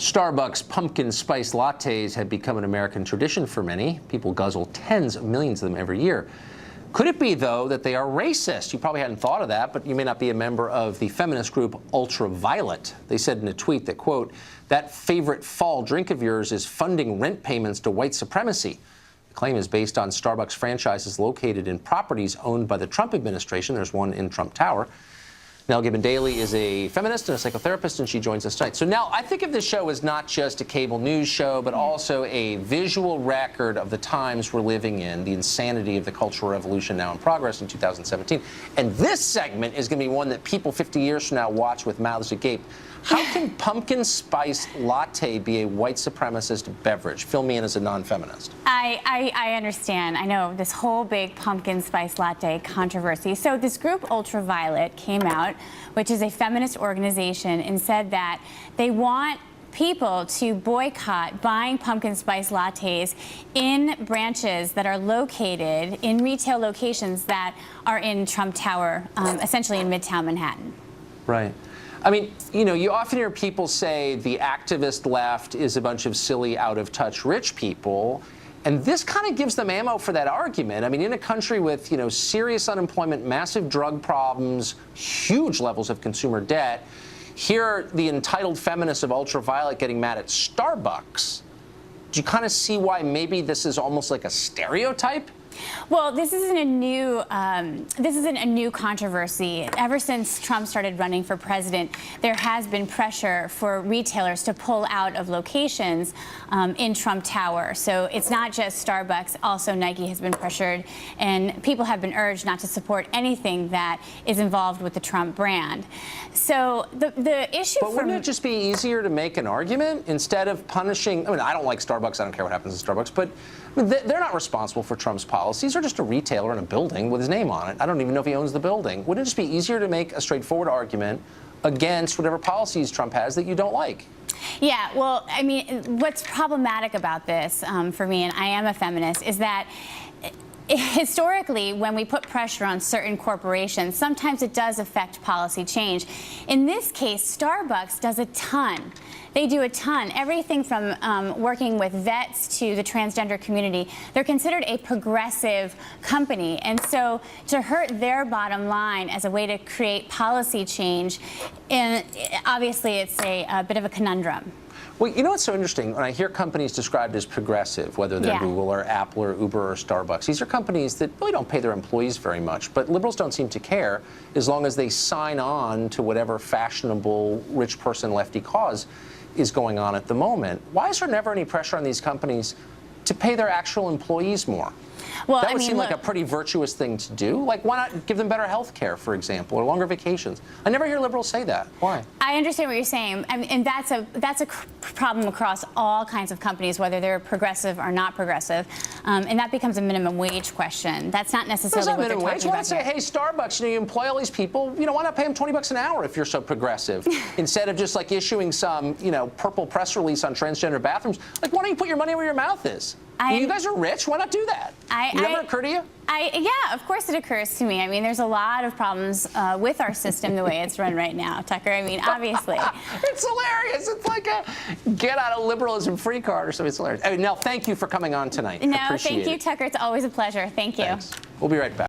Starbucks pumpkin spice lattes have become an American tradition for many. People guzzle tens of millions of them every year. Could it be, though, that they are racist? You probably hadn't thought of that, but you may not be a member of the feminist group Ultraviolet. They said in a tweet that, quote, "That favorite fall drink of yours is funding rent payments to white supremacy." The claim is based on Starbucks franchises located in properties owned by the Trump administration. There's one in Trump Tower. Nell Daly is a feminist and a psychotherapist, and she joins us tonight. So now, I think of this show as not just a cable news show, but also a visual record of the times we're living in, the insanity of the Cultural Revolution now in progress in 2017. And this segment is going to be one that people 50 years from now watch with mouths agape. How can pumpkin spice latte be a white supremacist beverage? Fill me in as a non-feminist. I understand. I know this whole big pumpkin spice latte controversy. So this group Ultraviolet came out, which is a feminist organization, and said that they want people to boycott buying pumpkin spice lattes in branches that are located in retail locations that are in Trump Tower, essentially in Midtown Manhattan. Right. I mean, you know, you often hear people say the activist left is a bunch of silly, out-of-touch rich people, and this kind of gives them ammo for that argument. I mean, in a country with, you know, serious unemployment, massive drug problems, huge levels of consumer debt, here the entitled feminists of Ultraviolet getting mad at Starbucks. Do you kind of see why maybe this is almost like a stereotype? Well, this isn't a new controversy. Ever since Trump started running for president, there has been pressure for retailers to pull out of locations in Trump Tower. So it's not just Starbucks. Also, Nike has been pressured, and people have been urged not to support anything that is involved with the Trump brand. So the issue. But wouldn't it just be easier to make an argument instead of punishing? I mean, I don't like Starbucks. I don't care what happens at Starbucks, but they're not responsible for Trump's policies. They're just a retailer in a building with his name on it. I don't even know if he owns the building. Wouldn't it just be easier to make a straightforward argument against whatever policies Trump has that you don't like? Yeah, well, I mean, what's problematic about this for me, and I am a feminist, is that historically, when we put pressure on certain corporations, sometimes it does affect policy change. In this case, Starbucks does a ton. They do a ton. Everything from working with vets to the transgender community. They're considered a progressive company. And so to hurt their bottom line as a way to create policy change, and obviously it's a bit of a conundrum. Well, you know what's so interesting? When I hear companies described as progressive, whether they're Google or Apple or Uber or Starbucks, these are companies that really don't pay their employees very much. But liberals don't seem to care as long as they sign on to whatever fashionable rich person lefty cause is going on at the moment. Why is there never any pressure on these companies to pay their actual employees more? Well, that would seem like a pretty virtuous thing to do. Like, why not give them better health care, for example, or longer vacations? I never hear liberals say that. Why? I understand what you're saying. I mean, and that's a problem across all kinds of companies, whether they're progressive or not progressive. And that becomes a minimum wage question. That's not necessarily what they're talking about. Why not say, hey, Starbucks, you employ all these people, why not pay them $20 an hour if you're so progressive? Instead of just like issuing some, purple press release on transgender bathrooms. Like, why don't you put your money where your mouth is? You guys are rich. Why not do that? Did it ever occur to you? Yeah, of course it occurs to me. I mean, there's a lot of problems with our system the way it's run right now, Tucker. I mean, obviously. It's hilarious. It's like a get out of liberalism free card or something. It's hilarious. Nell, thank you for coming on tonight. No, thank you, Tucker. It's always a pleasure. Thank you. Thanks. We'll be right back.